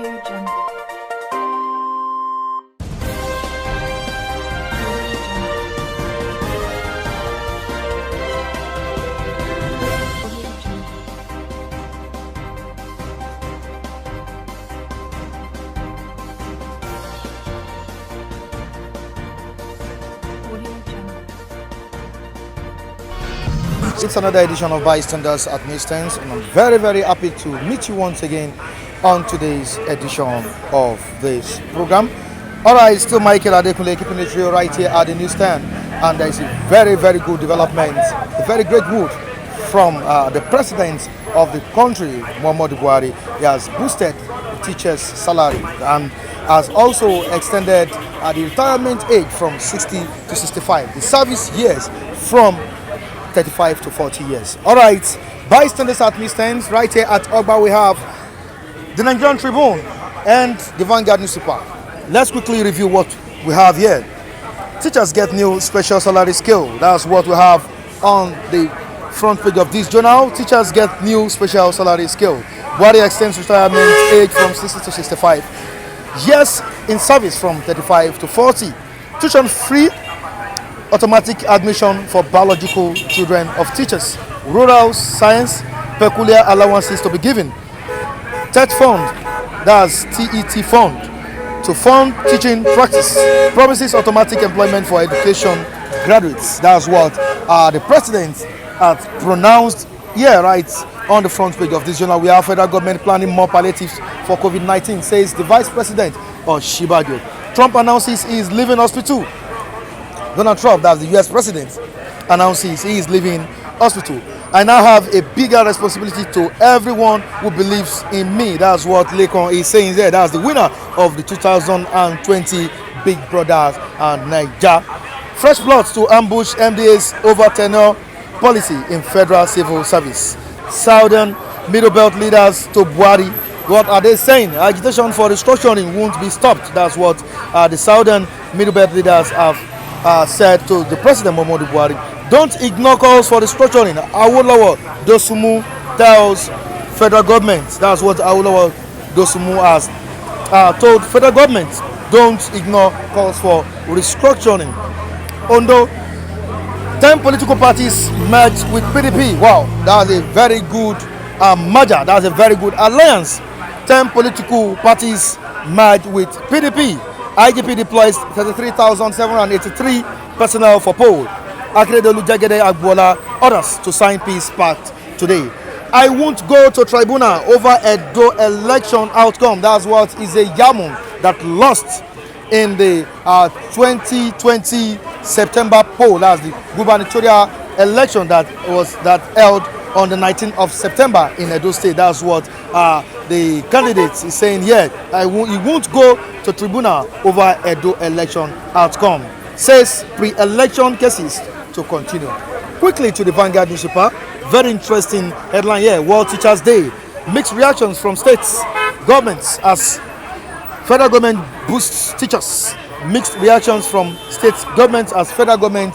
Audio Jungle. It's another edition of Bystanders at Newsstands, and I'm very, very happy to meet you once again on today's edition of this program. Alright, still Michael Adekunle keeping the trio right here at the newsstand, and there is a very, very good development, a very great mood from the president of the country, Muhammadu Buhari. He has boosted the teachers' salary and has also extended the retirement age from 60 to 65, the service years from 35 to 40 years. All right, Bystanders at Newsstands, right here at Ogba, we have the Nigerian Tribune and the Vanguard newspaper. Let's quickly review what we have here. Teachers get new special salary scale. That's what we have on the front page of this journal. Teachers get new special salary scale. Buhari extends retirement age from 60 to 65. Years in service from 35 to 40. Tuition free automatic admission for biological children of teachers. Rural science, peculiar allowances to be given. TET fund, that's TET fund, to fund teaching practice. Promises automatic employment for education graduates. That's what the president had pronounced here, right on the front page of this journal. We have federal government planning more palliatives for COVID-19, says the vice president of Shibajo. Trump announces he is leaving hospital. Donald Trump, that's the US president, announces he is leaving hospital. I now have a bigger responsibility to everyone who believes in me. That's what Lekon is saying there. That's the winner of the 2020 Big Brothers and Niger. Fresh plots to ambush MDA's over tenure policy in federal civil service. Southern Middle Belt leaders to Buhari. What are they saying? Agitation for restructuring won't be stopped. That's what the Southern Middle Belt leaders have said to the president Muhammadu Buhari. Don't ignore calls for restructuring. Awolowo Dosumu tells federal government. That's what Awolowo Dosumu has told federal government. Don't ignore calls for restructuring. Ondo, 10 political parties merged with PDP. Wow, that's a very good merger. That's a very good alliance. 10 political parties merged with PDP. IGP deploys 33,783 personnel for poll. Akeredolu Jagede Agbola orders to sign peace pact today. I won't go to tribunal over Edo election outcome. That's what is a Yamun that lost in the 2020 September poll. That's the gubernatorial election that held on the 19th of September in Edo State. That's what the candidate is saying here. He won't go to tribunal over Edo election outcome. Says pre-election cases to continue. Quickly to the Vanguard newspaper. Very interesting headline here. World Teachers Day. Mixed reactions from states, governments as federal government boosts teachers. Mixed reactions from state governments as federal government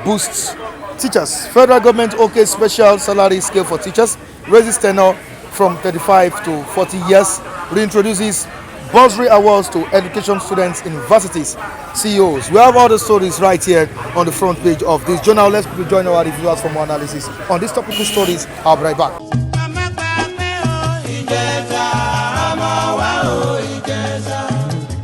boosts teachers. Federal government okay special salary scale for teachers. Raises tenure from 35 to 40 years. Reintroduces bursary awards to education students, universities, CEOs. We have all the stories right here on the front page of this journal. Let's join our reviewers for more analysis on these topical stories. I'll be right back.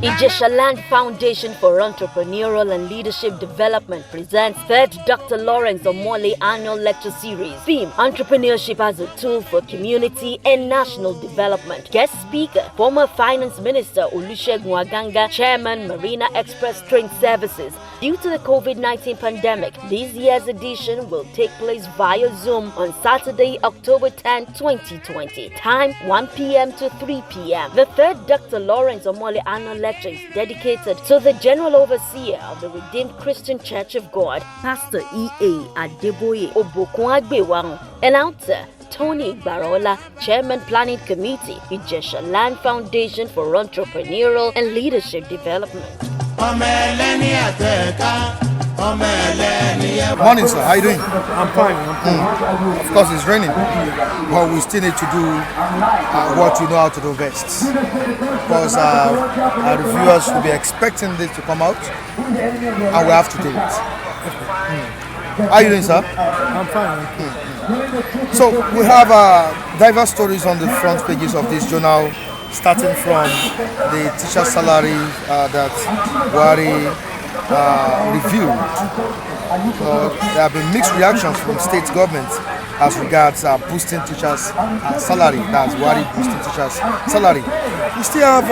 Ijesha Land Foundation for Entrepreneurial and Leadership Development presents 3rd Dr. Lawrence Omole Annual Lecture Series. Theme: Entrepreneurship as a Tool for Community and National Development. Guest speaker: former Finance Minister Olusegun Aganga, Chairman Marina Express Train Services. Due to the COVID-19 pandemic, this year's edition will take place via Zoom on Saturday, October 10, 2020. Time 1 p.m. to 3 p.m. The 3rd Dr. Lawrence Omole Annual Lecture is dedicated to the General Overseer of the Redeemed Christian Church of God, Pastor E.A. Adeboye Obokunagbewarun. Announcer: Tony Barola, Chairman Planning Committee, Ijesha Land Foundation for Entrepreneurial and Leadership Development. Morning, sir. How you doing? I'm fine. Of course, it's raining, but we still need to do what we know how to do best. Because our reviewers will be expecting this to come out, and we have to do it. How you doing, sir? I'm fine. So we have diverse stories on the front pages of this journal, starting from the teacher salary that Buhari reviewed. There have been mixed reactions from state governments as regards boosting teachers' salary. That's Buhari boosting teachers' salary. We still have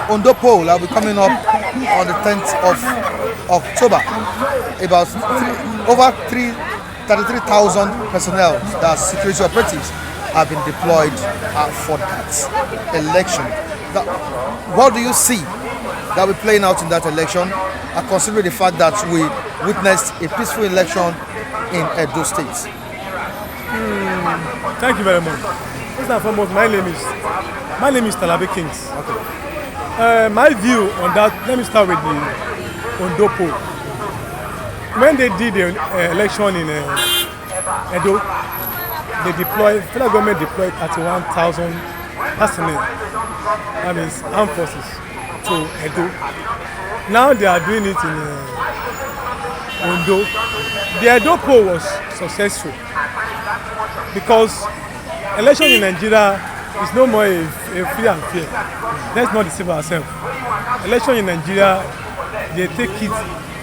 Ondo poll that will be coming up on the 10th of October. About over 33,000 personnel, that's security operatives, have been deployed for that election. What do you see that will be playing out in that election, considering the fact that we witnessed a peaceful election in Edo State? Thank you very much. First and foremost, my name is Talabi Kings. Okay. My view on that, let me start with the Ondo poll. When they did the election in Edo, federal government deployed 31,000 personnel, that means armed forces, to Edo. Now they are doing it in Ondo. The Edo poll was successful because election in Nigeria is no more a free and fair. Let's not deceive ourselves. Election in Nigeria, they take it,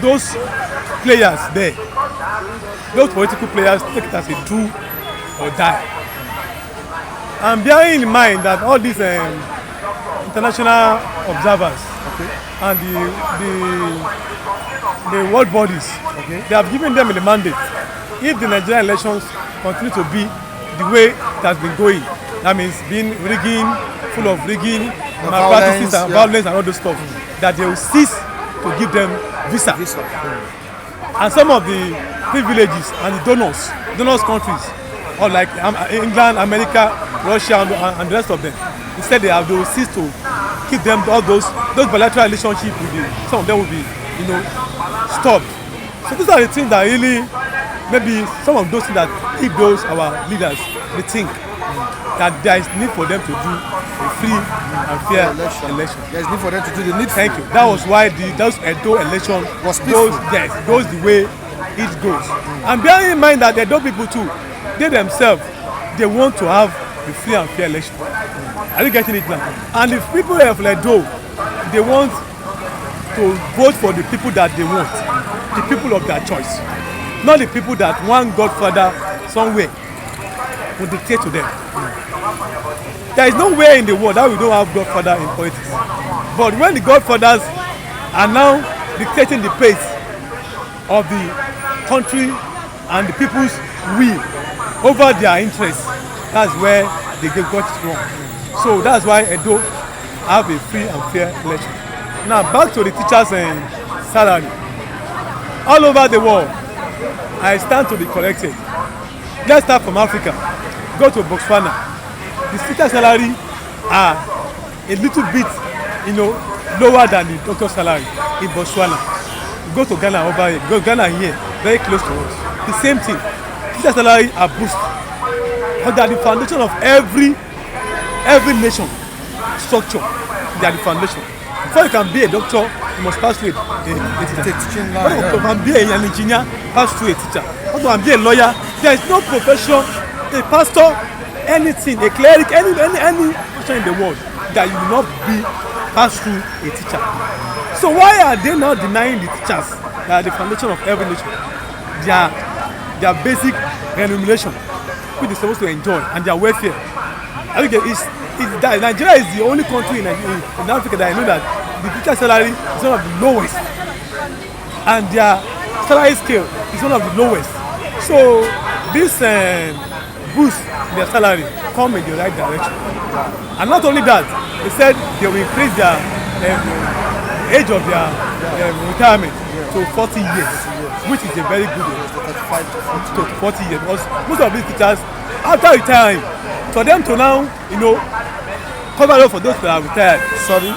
those players there, those political players take it as a do or die. And bearing in mind that all these international observers and the world bodies, they have given them the mandate. If the Nigerian elections continue to be the way it has been going, that means being rigging, full of rigging, malpractices and violence and all those stuff, that they will cease to give them visa. And some of the privileges and the donors countries, or like England, America, Russia, and the rest of them, instead they will cease to keep them all those bilateral relationships with some of them will be, stopped. So these are the things that really, maybe some of those things that keep those our leaders, they think that there is need for them to do a free and fair election. There is need for them to do the needful. Thank you. That was why those Edo election goes the way it goes. And bearing in mind that the Edo people too, they themselves, they want to have a free and fair election. Are you getting it now? And if people of Edo, they want to vote for the people that they want, the people of their choice, not the people that one godfather somewhere will dictate to them. There is no way in the world that we don't have godfather in politics. But when the godfathers are now dictating the pace of the country and the people's will over their interests, that's where they got it wrong. So that's why Edo have a free and fair election. Now back to the teachers' salary. All over the world, I stand to be corrected. Let's start from Africa. Go to Botswana. The teacher salary are a little bit, lower than the doctor salary in Botswana. Go to Ghana over here. Go Ghana here, very close to us. The same thing. Teacher salary are boosted. But they are the foundation of every nation structure. They are the foundation. Before you can be a doctor, you must pass through a teacher. Before you can be an engineer, pass through a teacher. Before you can be a lawyer, there is no profession, a pastor, anything, a cleric, any profession in the world that you will not be passed through a teacher. So why are they now denying the teachers that are the foundation of every nation their basic remuneration, which is supposed to enjoy, and their welfare? I think Nigeria is the only country in Africa that I know that the teacher salary is one of the lowest, and their salary scale is one of the lowest. So this boost their salary come in the right direction. And not only that, they said they will increase their age of their retirement to 40 years, which is a very good age, 35 to 40 years. Because most of these teachers, after retiring, for them to now, cover up for those that are retired. Sorry.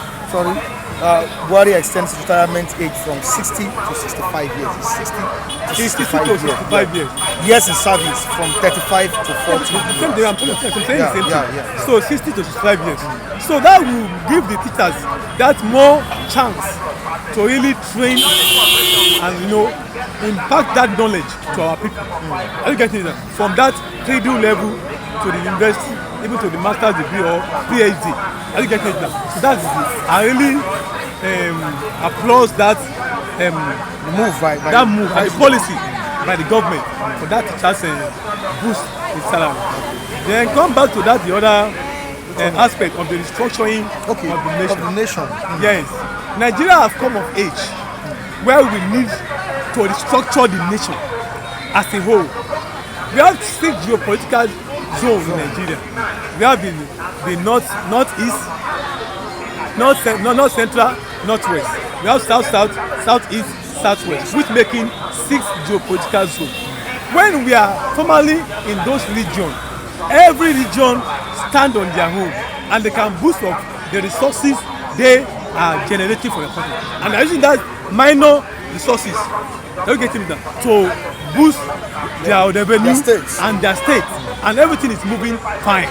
Buhari extends retirement age from 60 to 65 years. It's 60 to 65 to 65 years. Years in service from 35 to 40. Same thing, I'm saying the same thing. Yeah. So 60 to 65 years. So that will give the teachers that more chance to really train and impact that knowledge to our people. Are you getting that? From that cradle level to the university, even to the master's degree or PhD. Are you getting that? So that's I really applaud that move by and the policy by the government for that teachers boost the salary. Then come back to that the other aspect of the restructuring of the nation. Yes, Nigeria has come of age where we need to restructure the nation as a whole. We have 6 geopolitical zones in Nigeria. We have the northeast, north central, northwest. We have southeast, southwest, which making 6 geopolitical zones. When we are formally in those regions, every region stand on their own and they can boost up the resources they are generating for the country. And using that minor resources, to boost their revenue and their state, and everything is moving fine.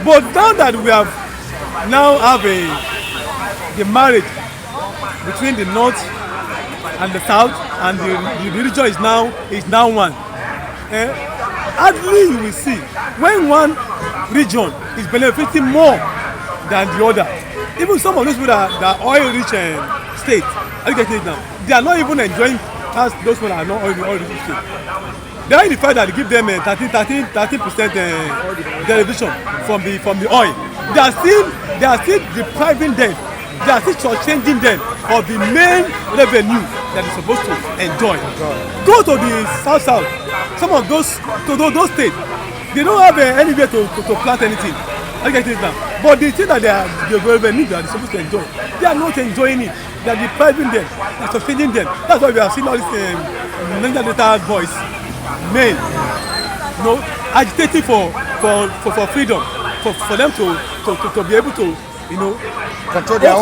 But now that we have the marriage between the north and the south, and the religion is now one. Hardly you will see when one region is benefiting more than the other. Even some of those people that are oil-rich states, are you getting it now? They are not even enjoying as those people that are not oil-rich states. They are in the fact that they give them 13% derivation from the oil. They are still depriving them. They are still changing them of the main revenue that they're supposed to enjoy. Go to the south, some of those states, they don't have anywhere to plant anything. I get it now. But the thing that the revenue that they're supposed to enjoy, they are not enjoying it. They are depriving them. They are changing them. That's why we have seen all these Niger Delta boys, men, agitating for freedom, for them to be able to control their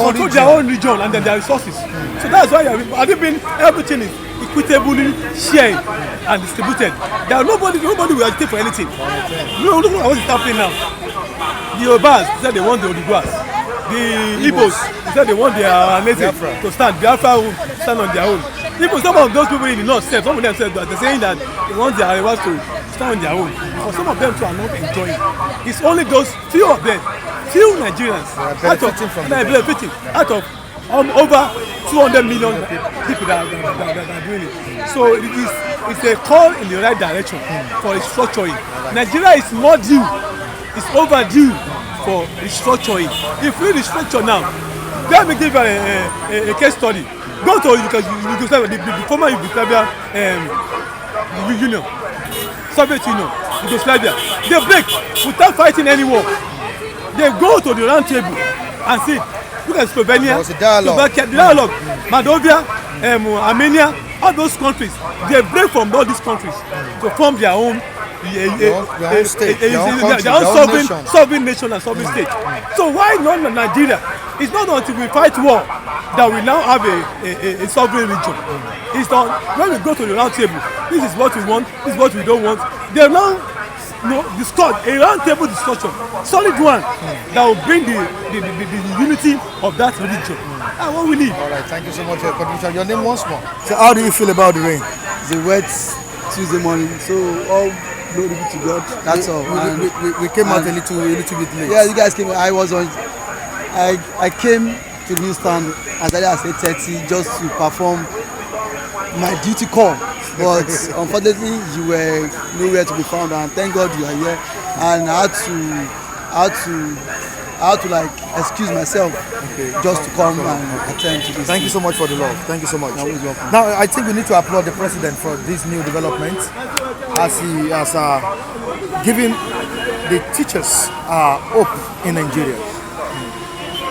own region and then their resources. So that's why everything is equitably shared and distributed. Nobody will agitate for anything. Look at what is happening now. The Yorubas said they want the Oduduwas. The Igbos said they want their native to stand. Biafra will stand on their own. Even some of those people in the north said, some of them said that they're saying that they want their Arewas to stand on their own. But some of them too are not enjoying. It's only those few of them, few Nigerians benefiting out of over 200 million people that are doing it. So it's a call in the right direction for restructuring. Nigeria is more due. It's overdue for restructuring. If we restructure now, let me give a case study. Go to the former Yugoslavia Union, Soviet Union, Yugoslavia. They break without fighting any war. They go to the round table and see. Look at Slovenia, Slovakia, dialogue, Moldova, Armenia, all those countries. They break from all these countries to form their own sovereign nation and sovereign state. So why not Nigeria? It's not until we fight war that we now have a sovereign region. It's not when we go to the round table. This is what we want. This is what we don't want. They now discuss a round table discussion, solid one that will bring the unity of that religion. And what we need. All right, thank you so much for your contribution. Your name once more. So, how do you feel about the rain? It's a wet Tuesday morning, so all glory be to God. That's all. We came out a little bit late. Yeah, you guys came. I came to the newsstand as early as 8:30 just to perform my duty call. But unfortunately, you were nowhere to be found, and thank God you are here. And I had to like excuse myself just to come and attend to this. Thank you so much for the love. Thank you so much. Now, I think we need to applaud the president for this new development, as he has given the teachers hope in Nigeria.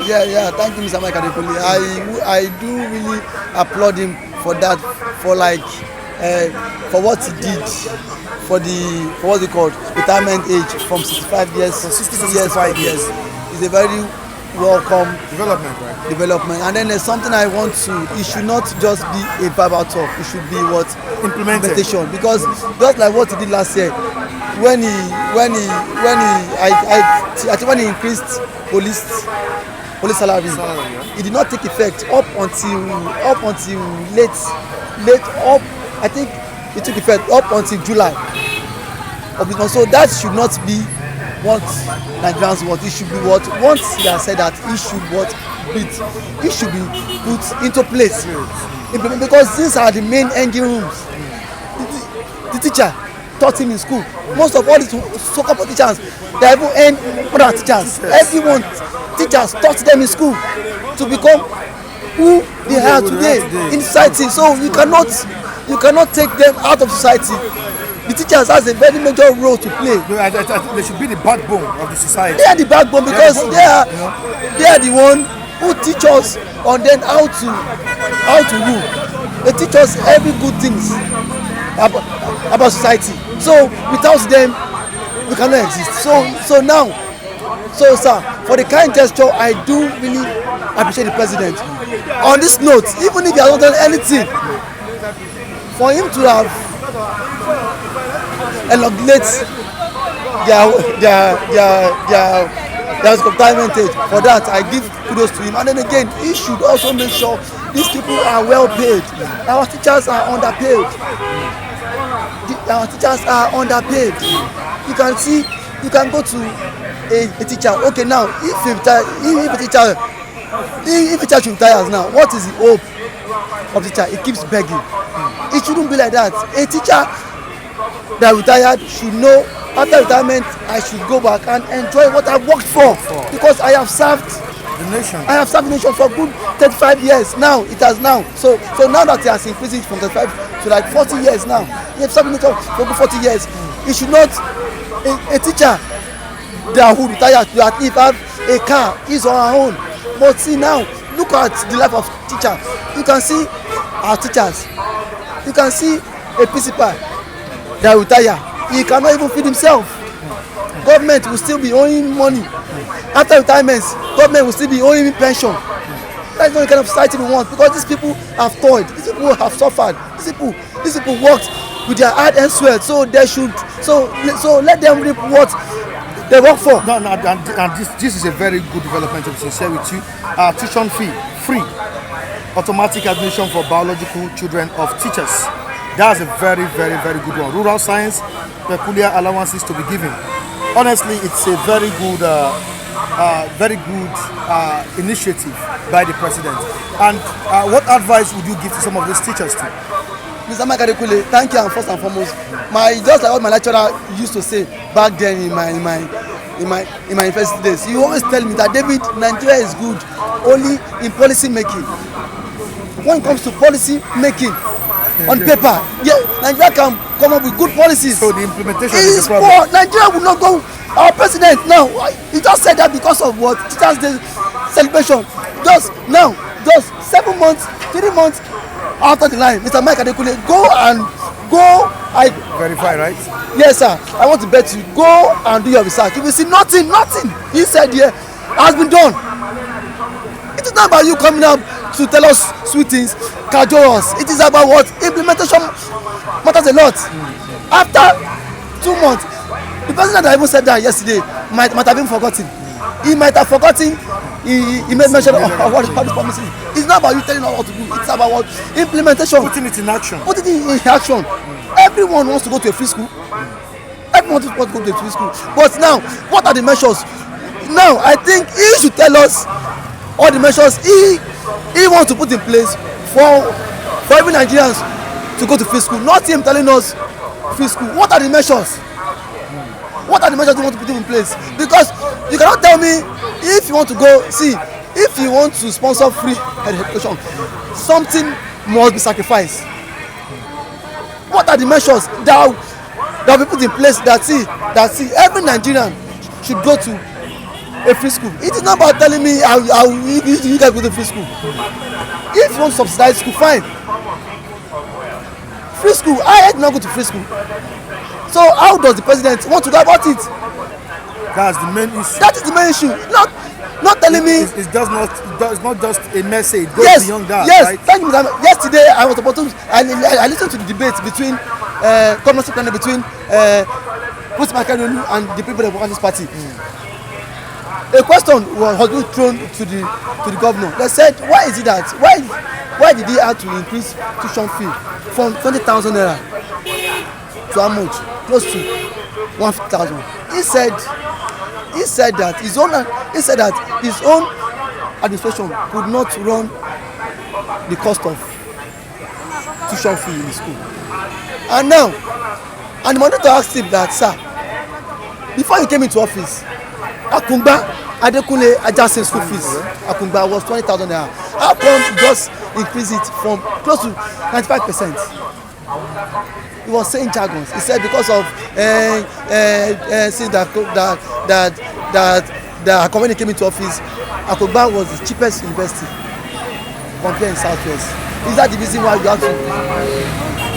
Yeah. Thank you, Mr. Mike Adepoli. I do really applaud him for that, for what he did, for what's it called, retirement age from 65 years to 65 years. It's a very welcome development. And then there's something I want to. It should not just be a verbal talk. It should be what implementation. Because just like what he did last year, when he I think when he increased police salary, it did not take effect up until late up. I think it took effect up until July of this month. So that should not be what Nigerians want. It should be what once he has said that it should be put into place. Because these are the main engine rooms. The teacher taught him in school. Most of all these so-called teachers, they even earn more than teachers. Everyone, teachers taught them in school to become who they are today in society. So you cannot take them out of society. The teachers has a very major role to play. They should be the backbone of the society. They are the backbone because they are the one who teach us on then how to rule. They teach us every good things about society. So without them, we cannot exist. So now, sir, for the kind gesture, I do really appreciate the president. On this note, even if he has not done anything, for him to have elongate their retirement age, for that I give kudos to him. And then again, he should also make sure these people are well paid. Our teachers are underpaid. You can go to a teacher. Okay, now if a teacher should retire now, what is the hope of the teacher? He keeps begging. It shouldn't be like that. A teacher that retired should know after retirement I should go back and enjoy what I worked for, because I have served the nation for good 35 years now. It has now. So now that he has increased it from 35 to like 40 years now, he has served the nation for good 40 years. He should not a teacher that who retired to at least have a car is on her own. But see now, look at the life of teacher. You can see our teachers. You can see a principal that retire. He cannot even feed himself. Government will still be owing money. After retirement, government will still be owing him pension. That's not the kind of society we want, because these people have toiled. These people have suffered. These people worked with their hard and sweat. So they should. So let them reap what they work for. No, and this is a very good development, to be sincere with you. Tuition fee free, automatic admission for biological children of teachers. That's a very, very, very good one. Rural science, peculiar allowances to be given. Honestly, it's a very good initiative by the president. And what advice would you give to some of these teachers too? Mr. Makadekule, thank you, and first and foremost, just like what my lecturer used to say back then in my university days. He always tell me that David, Nigeria is good only in policy making. When it comes to policy making on paper, yeah, Nigeria can come up with good policies. So the implementation is the problem. Poor. Nigeria will not go. Our president now, he just said that because of what Teachers Day celebration. Just 7 months, 3 months after the line, Mr. Mike Adekule, go. Verify, right? Yes, sir. I want to bet you. Go and do your research. You will see nothing he said here has been done. It is not about you coming up to tell us sweet things, cajole us. It is about what implementation matters a lot. After 2 months, the president that even said that yesterday might have been forgotten. He might have forgotten. He made mention of what his promises. It's not about you telling us what to do. It's about what implementation. Putting it in action. Putting it in action. Everyone wants to go to a free school. Everyone wants to go to a free school. But now, what are the measures? Now, I think he should tell us all the measures he wants to put in place for every Nigerians to go to free school. Not him telling us free school. What are the measures? What are the measures you want to put in place? Because you cannot tell me if you want to go, if you want to sponsor free education, something must be sacrificed. What are the measures that will be put in place that every Nigerian should go to a free school? It is not about telling me how you guys go to free school. If you want to subsidize school, fine. Free school, I did not go to free school. So how does the president want to go about it? That's the main issue. That is the main issue. Not not telling me. It's not just a message. It goes Yes, beyond that. yes. Right? Thank you, Mr. Yesterday I was supposed to. I listened to the debate between governorship candidate between Putin and the people of the Workers' Party. A question was being thrown to the governor. They said, why is it that why did he have to increase tuition fee from 20,000 naira to how much? Close to 150,000. He said that his own administration could not run the cost of tuition fee in the school. And the monitor asked him that, sir, before you came into office, Akungba Adekunle Ajasin school fees Akungba was 20,000 naira. How come you just increase it from close to 95%? He was saying jargons. He said because of since that when he came into office, Akungba was the cheapest university compared in Southwest. Is that the reason why you have to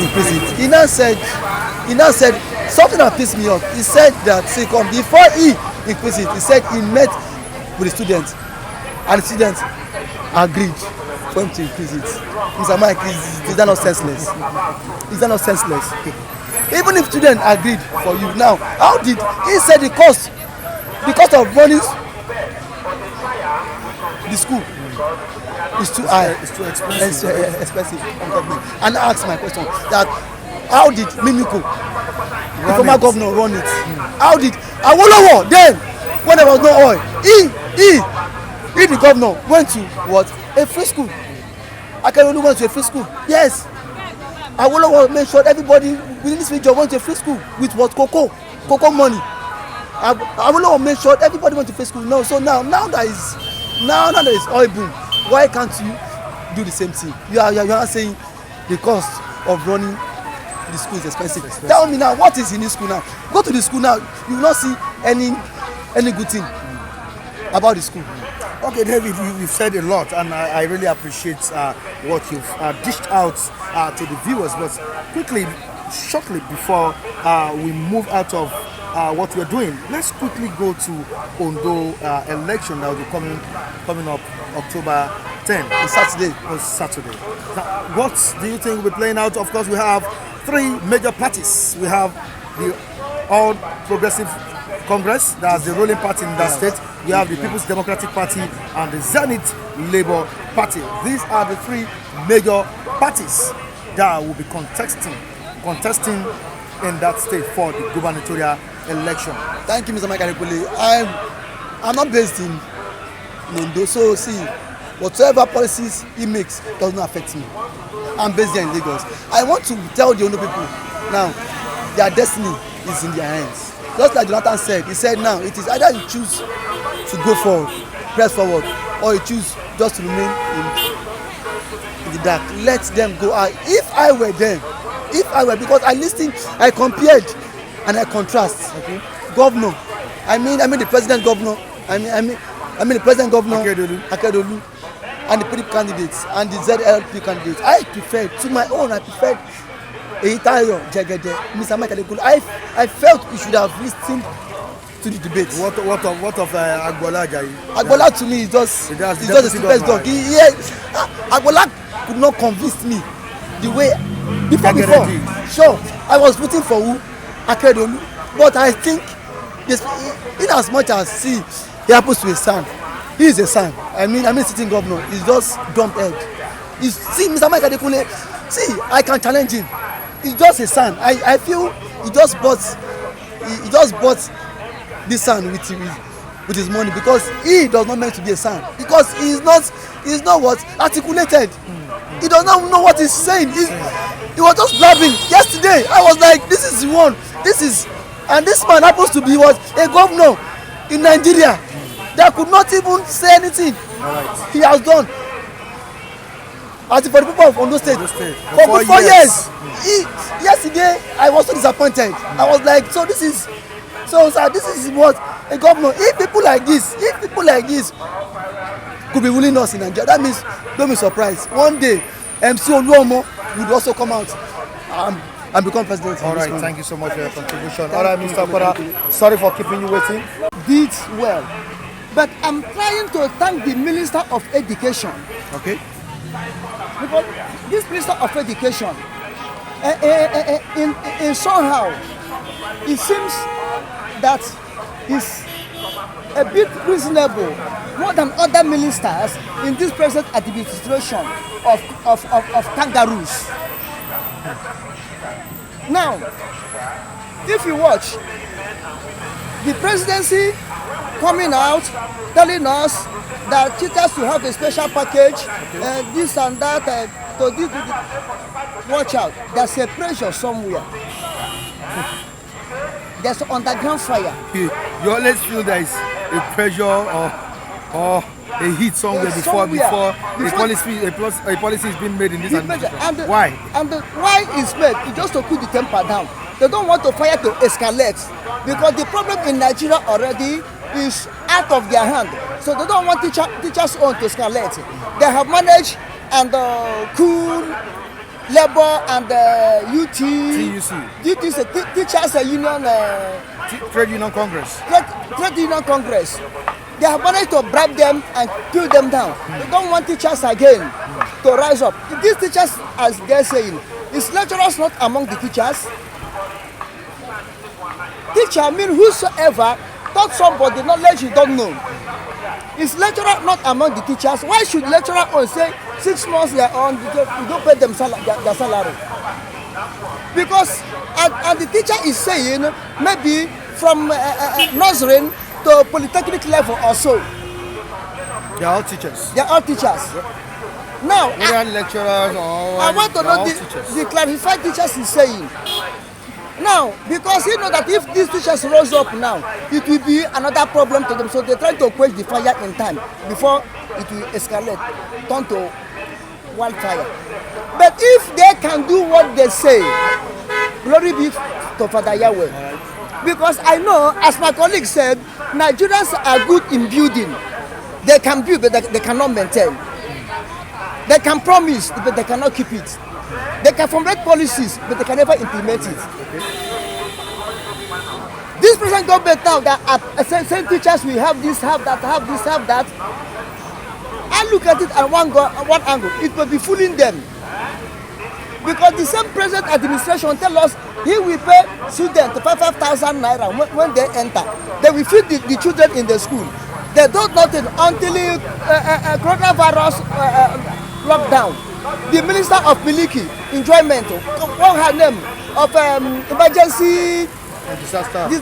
increase it? He now said something that pissed me off. He said that before he increased it, he said he met with the students and the students agreed for him to increase it. Mr. Mike, is that not senseless? Is that not senseless? Even if students agreed for you now, how did he say the cost of running the school is too high? It's too expensive. It's expensive. And I asked my question that how did Mimiko, the former governor, run it? How did Awolowo then, when there was no oil, he the governor went to what? A free school. Akeredolu went to a free school. Yes. Awolowo made sure everybody within this region went to a free school with what? Cocoa money. Awolowo made sure everybody went to free school. No, so now there is oil boom. Why can't you do the same thing? You are not saying the cost of running the school is expensive. Tell me now, what is in this school now? Go to the school now, you will not see any good thing about the school. Okay, David, you've said a lot, and I really appreciate what you've dished out to the viewers. But shortly before we move out of what we're doing, let's quickly go to Ondo election that will be coming up October 10. On Saturday. Now, what do you think will be playing out? Of course, we have three major parties. We have the All Progressive Congress, that's the ruling party in that state. We have the People's Democratic Party and the Zenith Labour Party. These are the three major parties that will be contesting in that state for the gubernatorial election. Thank you, Mr. Mike Adekunle. I'm not based in Ondo, so see, whatever policies he makes does not affect me. I'm based here in Lagos. I want to tell the Ondo people now, their destiny is in their hands. Just like Jonathan said, he said now it is either you choose to go forward, press forward, or you choose just to remain in the dark. Let them go out. If I were because I compared and I contrast. Okay. Governor, I mean the president governor, I mean the president governor Akeredolu and the PDP candidates and the ZLP candidates. I preferred Eyitayo Jegede, Mr. Mike Adekunle. I felt we should have listened to the debate. What of Agbola Ajayi? Agbola to me is just a stupid dog. Agbola could not convince me the way before. Sure, I was voting for who? Akeredolu, but I think in as much as he happens to be a son, he is a son. I mean sitting governor is just dumb head. See, Mr. Mike Adekunle, see, I can challenge him. He's just a son. I feel he just bought this son with his money because he does not meant to be a son, because he's not what articulated. He does not know what he's saying. He was just blabbing. Yesterday I was like, this is the one. And this man happens to be what a governor in Nigeria that could not even say anything. He has done. As for the people of Ondo State, for 4 years. Yesterday I was so disappointed. I was like, this is what a governor. If people like this could be ruling us in Nigeria, that means don't be surprised. One day MC Oluomo would also come out and become president. All right, thank you so much for your contribution. All right, Mr. Kwara, sorry for keeping you waiting. Did well But I'm trying to thank the Minister of Education. Okay. Because this Minister of Education, in somehow, it seems that is a bit reasonable, more than other ministers in this present administration of kangaroos. Now, if you watch, the presidency coming out telling us that teachers will have a special package, this and that, to this, watch out, there's a pressure somewhere. There's underground fire. You always feel there is a pressure or a heat somewhere before a policy is being made in this administration. Why? And why is made? It's just to cool the temper down. They don't want the fire to escalate because the problem in Nigeria already is out of their hand. So they don't want teachers on to escalate. They have managed and cool Labour and TUC, Teachers Union, Trade Union Congress. Trade Union Congress. They have managed to bribe them and kill them down. They don't want teachers again to rise up. These teachers, as they're saying, is lecturers not among the teachers? Teacher means whosoever taught somebody knowledge you don't know. Is lecturer not among the teachers? Why should lecturer on say 6 months they are on, you don't pay them their salary? Because and the teacher is saying maybe from nursery to polytechnic level or so. They are all teachers. They are all teachers. Now, whether lecturers or I want to know the clarified teachers is saying. Now, because you know that if these teachers rose up now, it will be another problem to them. So they try to quench the fire in time before it will escalate, turn to wildfire. But if they can do what they say, glory be to Father Yahweh. Because I know, as my colleague said, Nigerians are good in building. They can build, but they cannot maintain. They can promise, but they cannot keep it. They can formulate policies, but they can never implement it. This present government now that same teachers will have this, have that, have this, have that. I look at it at one angle, it will be fooling them. Because the same present administration tell us he will pay students 5,000 naira when they enter. They will feed the children in the school. They don't nothing until coronavirus lockdown. The Minister of Miliki, Enjoyment, what her name, of emergency,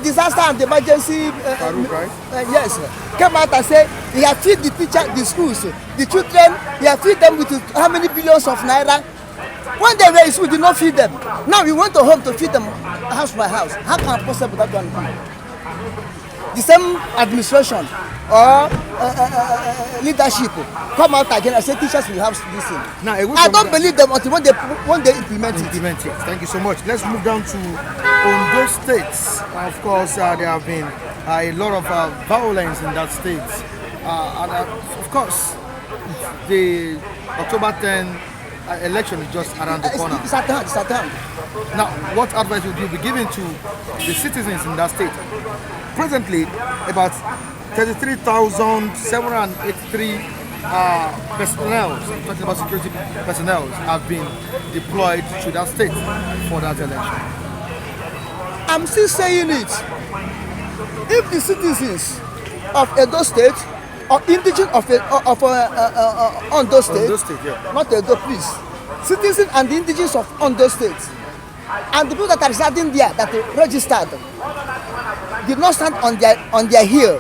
disaster and emergency, yes, came out and said he had feed the schools, the children, he had feed them with how many billions of naira. When they were in school, did not feed them. Now we went to home to feed them house by house. How can possible that one be? The same administration or leadership come out again and say teachers will have this thing. Now, I don't believe them until when they implement it. Thank you so much. Let's move down to Ondo State. Of course, there have been a lot of violence in that state. And of course, the October 10 election is just around the corner. It's at hand. Now, what advice would you be giving to the citizens in that state? Presently, about 33,783 personnel, talking about security personnel, have been deployed to that state for that election. I'm still saying it. If the citizens of Edo State or indigenous of Ondo State, yeah. not Edo, please, citizens and the indigenous of Ondo State, and the people that are residing there that are registered, did not stand on their heel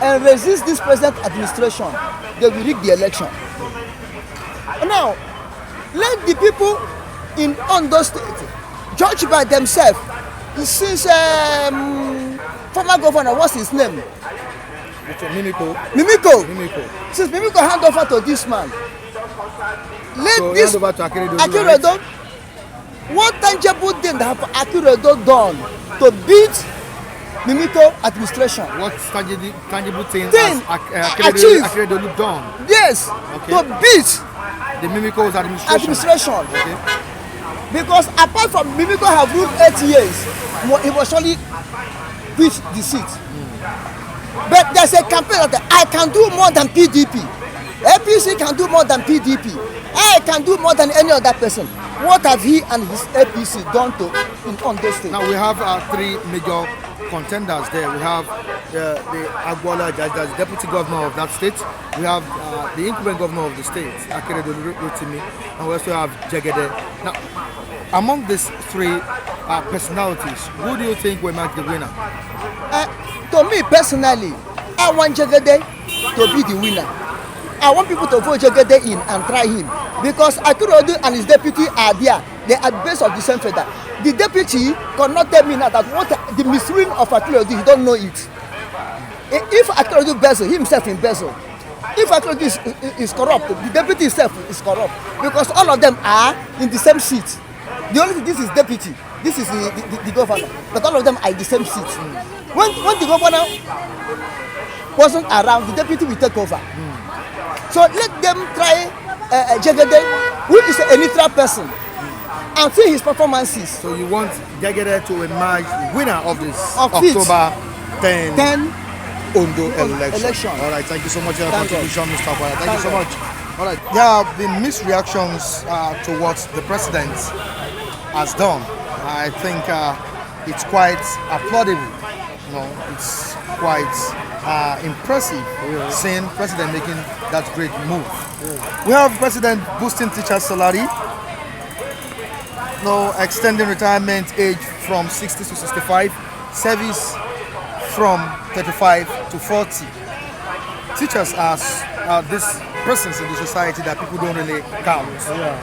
and resist this present administration, they will rig the election. Now, let the people in Ondo State judge by themselves. Since former governor, what's his name? Mimiko. Since Mimiko hand over to this man, let this Akeredolu. What tangible thing have Akeredolu done to beat Mimiko administration? What tangible thing has Akeredolu done? Yes, okay. To beat the Mimiko's administration. Okay. Because apart from Mimiko have ruled 8 years, he was surely quit the seat. But there's a campaign that I can do more than PDP. APC can do more than PDP. I can do more than any other person. What have he and his APC done on this state? Now we have three major contenders there. We have the Agbola Judge, that's deputy governor of that state. We have the incumbent governor of the state, Akeredolu Rotimi, and we also have Jegede. Now, among these three personalities, who do you think will make the winner? To me personally, I want Jegede to be the winner. I want people to vote Jegede in and try him, because Akeredolu and his deputy are there. They are the base of the same feather. The deputy cannot tell me now that what the misdoing of Akeredolu, he don't know it. If Akeredolu embezzle, he himself embezzle. If Akeredolu is corrupt, the deputy himself is corrupt, because all of them are in the same seat. The only thing, this is deputy, this is the governor, but all of them are in the same seat. When the governor wasn't around, the deputy will take over. So let them try Jegede, who is a neutral person, and see his performances. So you want Jegede to emerge winner of this October 10 Ondo election. All right, thank you so much for your contribution, Mr. Buhari. Thank you so much. All right, there have been mixed reactions to what the president has done. I think it's quite applaudable. It's quite impressive seeing president making that great move. We have president boosting teachers' salary, extending retirement age from 60 to 65, service from 35 to 40. Teachers are these persons in the society that people don't really count.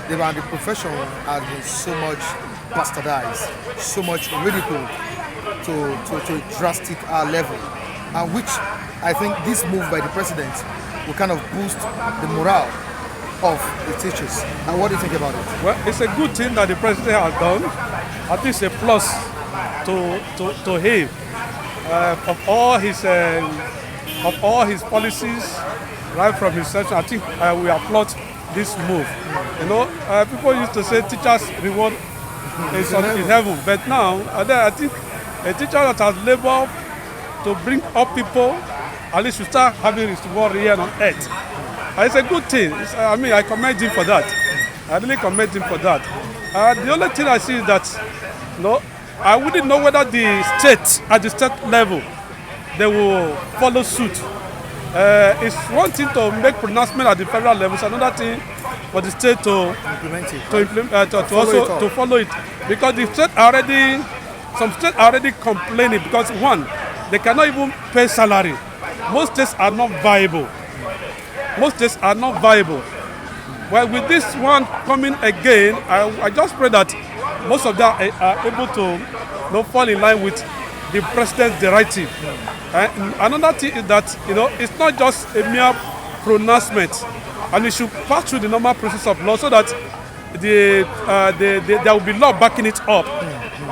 The profession has been so much bastardized, so much ridiculed to a drastic level, and which I think this move by the president will kind of boost the morale of the teachers. And what do you think about it? Well, it's a good thing that the president has done. I think it's a plus to him of all his policies, right from his session. I think we applaud this move. People used to say teachers' reward is in heaven, but now I think a teacher that has labored to bring up people, at least should start having his reward here on earth. It's a good thing. I commend him for that. I really commend him for that. The only thing I see is that, I wouldn't know whether the state, at the state level, they will follow suit. It's one thing to make pronouncement at the federal level, it's another thing for the state to follow it. Because the state some states are already complaining because one, they cannot even pay salary. Most states are not viable. Well, with this one coming again, I just pray that most of them are able to fall in line with the president's directive. Another thing is that it's not just a mere pronouncement, and it should pass through the normal process of law so that there will be law backing it up.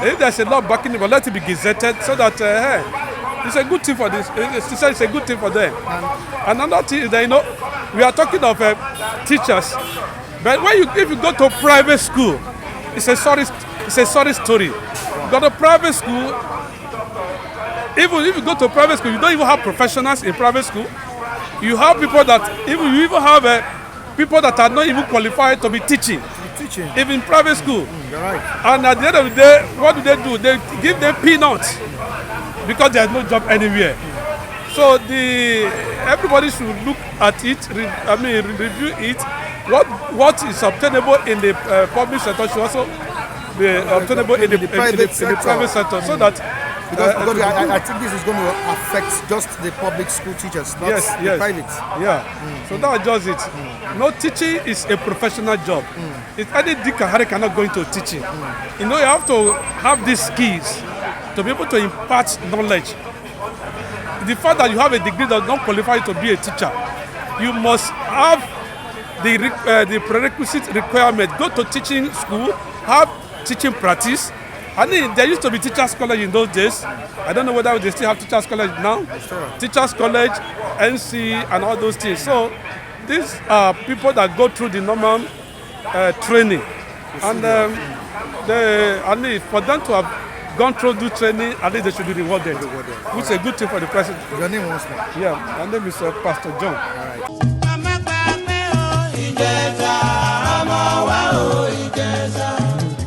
If there's a law backing it, but let it be gazetted so that it's a good thing for this. It's a good thing for them. Another thing is that we are talking of teachers, but if you go to private school, it's a sorry story. You go to private school. Even if you go to private school, you don't even have professionals in private school. You have people that you even have people that are not even qualified to be teaching. Even private school. You're right. And at the end of the day, what do? They give them peanuts because there's no job anywhere. So everybody should look at it. Review it. What is obtainable in the public sector should also be obtainable in the private sector, so that. Because I think this is going to affect just the public school teachers, not the private. Yeah. So that's just it. No, teaching is a professional job. It's any Dick and Harry cannot go into teaching. You have to have these skills to be able to impart knowledge. The fact that you have a degree does not qualify to be a teacher. You must have the prerequisite requirement. Go to teaching school, have teaching practice. There used to be teachers' college in those days. I don't know whether they still have teachers' college now. Sure. Teachers' college, NC, and all those things. So these are people that go through the normal training, and for them to have gone through due training, at least they should be rewarded. Which is a good thing for the president. Your name once more. Yeah, my name is Pastor John. All right.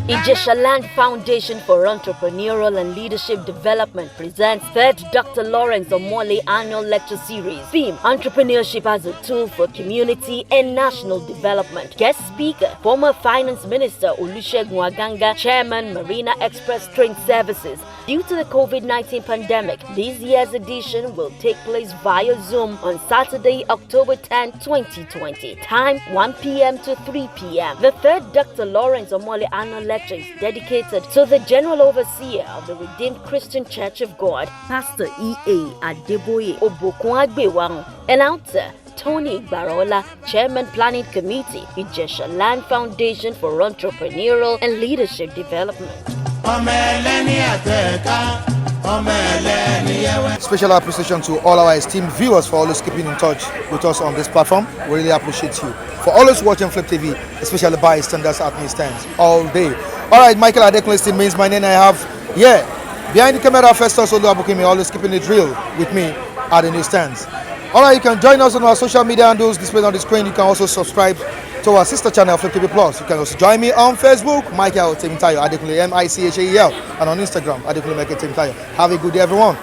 Ijesha Land Foundation for Entrepreneurial and Leadership Development presents 3rd Dr. Lawrence Omole Annual Lecture Series. Theme: Entrepreneurship as a Tool for Community and National Development. Guest speaker: former Finance Minister Olusegun Aganga, Chairman Marina Express Train Services. Due to the COVID-19 pandemic, this year's edition will take place via Zoom on Saturday, October 10, 2020. Time 1 p.m. to 3 p.m. The 3rd Dr. Lawrence Omole Annual Lecture is dedicated to the General Overseer of the Redeemed Christian Church of God, Pastor E.A. Adeboye Obokunagbewarun. Announcer: Tony Barola, Chairman Planning Committee, Ijesha Land Foundation for Entrepreneurial and Leadership Development. Special appreciation to all our esteemed viewers for always keeping in touch with us on this platform. We really appreciate you for always watching Flip TV, especially bystanders at me stands all day. All right, Michael Adekunle still means my name. I have behind the camera, Festus Oluwabukimi, always keeping it real with me at the newsstands. All right, you can join us on our social media handles displayed on the screen. You can also subscribe to our sister channel, Flip TV Plus. You can also join me on Facebook, Michael Temitayo Adekunle, Michael, and on Instagram, Adekunle Michael Temitayo. Have a good day, everyone.